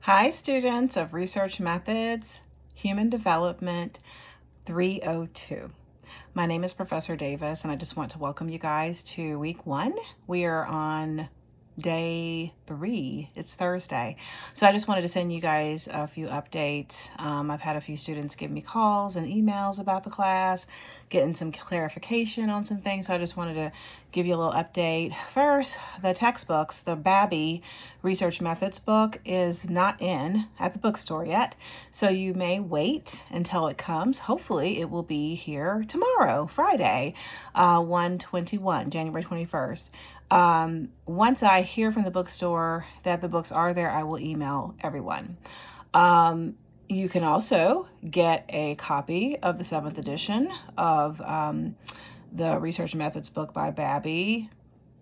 Hi, students of Research Methods, Human Development 302. My name is Professor Davis, and I just want to welcome you guys to week 1. We are on day 3. It's Thursday. So I just wanted to send you guys a few updates. I've had a few students give me calls and emails about the class, getting some clarification on some things. So I just wanted to give you a little update. First, the textbooks, the Babby Research Methods book is not in at the bookstore yet. So you may wait until it comes. Hopefully it will be here tomorrow, Friday, 1/21, January 21st. Once I hear from the bookstore that the books are there, I will email everyone. You can also get a copy of the 7th edition of the Research Methods book by Babby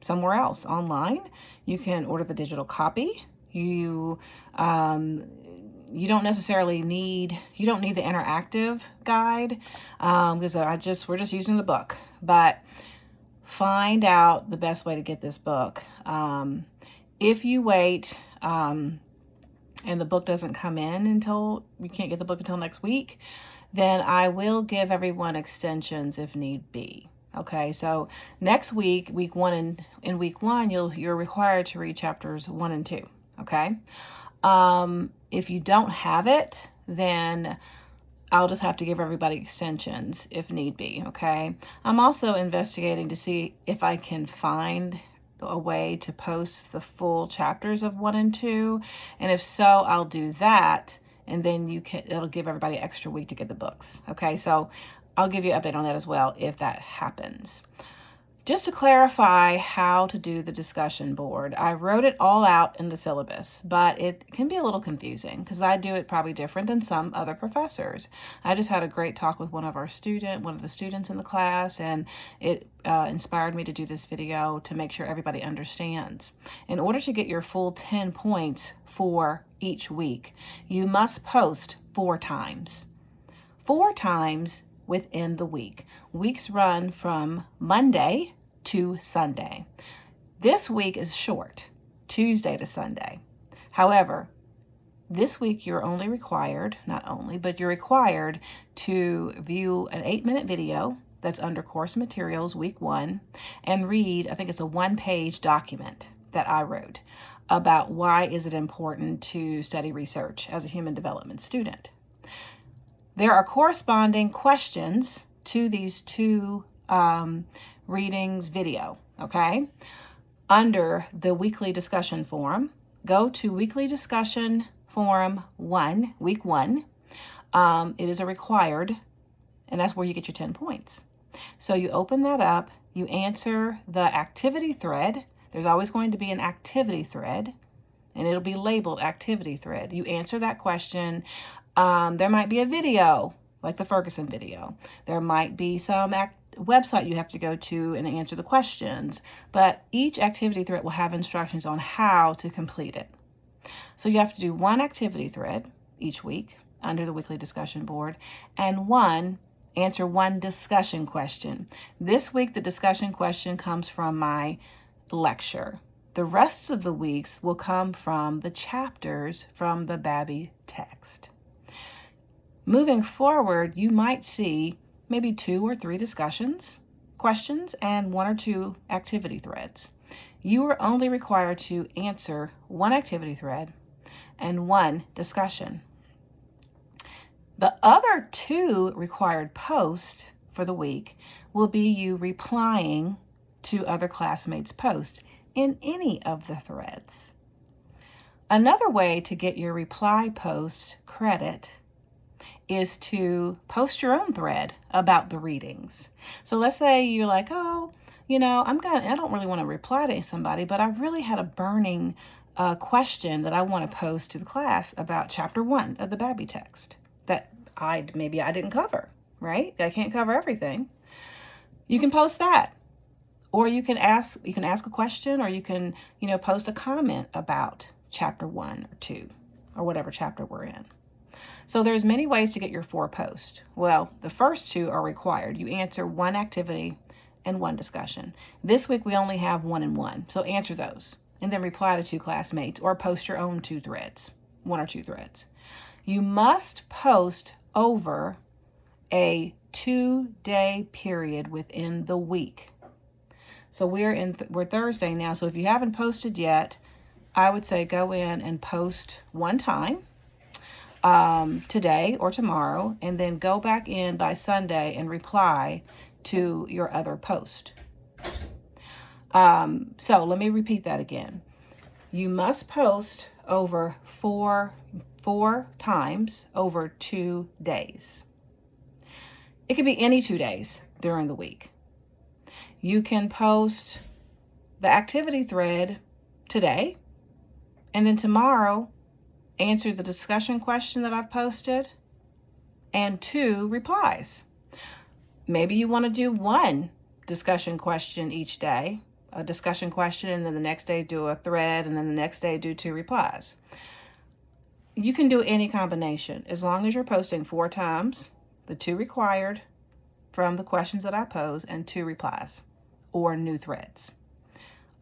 somewhere else online. You can order the digital copy. You don't necessarily need the interactive guide because we're just using the book. But find out the best way to get this book. If you wait and the book doesn't come in until you can't get the book until next week, then I will give everyone extensions if need be. Okay, so next week, week 1, in week 1, you're required to read chapters 1 and 2. Okay, if you don't have it, then I'll just have to give everybody extensions if need be. Okay, I'm also investigating to see if I can find a way to post the full chapters of 1 and 2, and if so, I'll do that, and then it'll give everybody an extra week to get the books. Okay, so I'll give you an update on that as well if that happens. Just to clarify how to do the discussion board, I wrote it all out in the syllabus, but it can be a little confusing because I do it probably different than some other professors. I just had a great talk with one of the students in the class, and it inspired me to do this video to make sure everybody understands. In order to get your full 10 points for each week, you must post 4 times. 4 times within the week. Weeks run from Monday to Sunday. This week is short, Tuesday to Sunday. However, this week you're required to view an 8-minute video that's under course materials, week 1, and read, I think it's a 1-page document that I wrote about why is it important to study research as a human development student. There are corresponding questions to these 2 readings video, okay? Under the weekly discussion forum, go to weekly discussion forum 1, week 1. It is a required, and that's where you get your 10 points. So you open that up, you answer the activity thread. There's always going to be an activity thread, and it'll be labeled activity thread. You answer that question. There might be a video, like the Ferguson video. There might be some website you have to go to and answer the questions, but each activity thread will have instructions on how to complete it. So you have to do 1 activity thread each week under the weekly discussion board, and answer 1 discussion question. This week, the discussion question comes from my lecture. The rest of the weeks will come from the chapters from the Babby text. Moving forward, you might see maybe 2 or 3 discussions, questions, and 1 or 2 activity threads. You are only required to answer 1 activity thread and 1 discussion. The other 2 required posts for the week will be you replying to other classmates' posts in any of the threads. Another way to get your reply post credit is to post your own thread about the readings. So let's say you're like, I don't really want to reply to somebody, but I really had a burning question that I want to post to the class about chapter 1 of the Babby text that maybe I didn't cover, right? I can't cover everything. You can post that. Or you can ask a question, or you can, post a comment about chapter 1 or 2 or whatever chapter we're in. So there's many ways to get your 4 posts. Well, the first 2 are required. You answer 1 activity and 1 discussion. This week we only have 1 and 1, so answer those and then reply to 2 classmates or post your own 2 threads. 1 or 2 threads. You must post over a 2-day period within the week. So we're Thursday now. So if you haven't posted yet, I would say go in and post one time today or tomorrow, and then go back in by Sunday and reply to your other post. So let me repeat that again. You must post over four times over 2 days. It could be any 2 days during the week. You can post the activity thread today, and then tomorrow answer the discussion question that I've posted and 2 replies. Maybe you want to do 1 discussion question each day, a discussion question, and then the next day do a thread, and then the next day do 2 replies. You can do any combination as long as you're posting 4 times, the 2 required from the questions that I pose, and 2 replies or new threads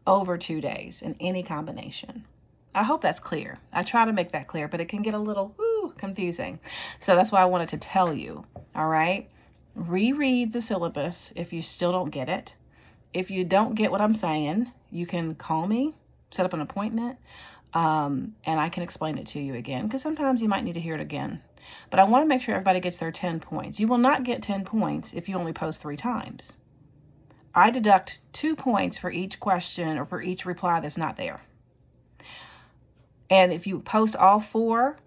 over 2 days in any combination. I hope that's clear. I try to make that clear, but it can get a little confusing. So that's why I wanted to tell you, all right? Reread the syllabus if you still don't get it. If you don't get what I'm saying, you can call me, set up an appointment, and I can explain it to you again, because sometimes you might need to hear it again. But I want to make sure everybody gets their 10 points. You will not get 10 points if you only post 3 times. I deduct 2 points for each question or for each reply that's not there. And if you post all 4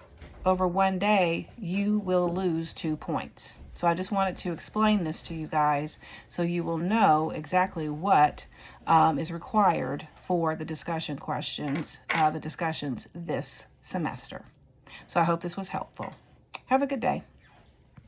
over 1 day, you will lose 2 points. So I just wanted to explain this to you guys so you will know exactly what is required for the discussion questions, the discussions this semester. So I hope this was helpful. Have a good day.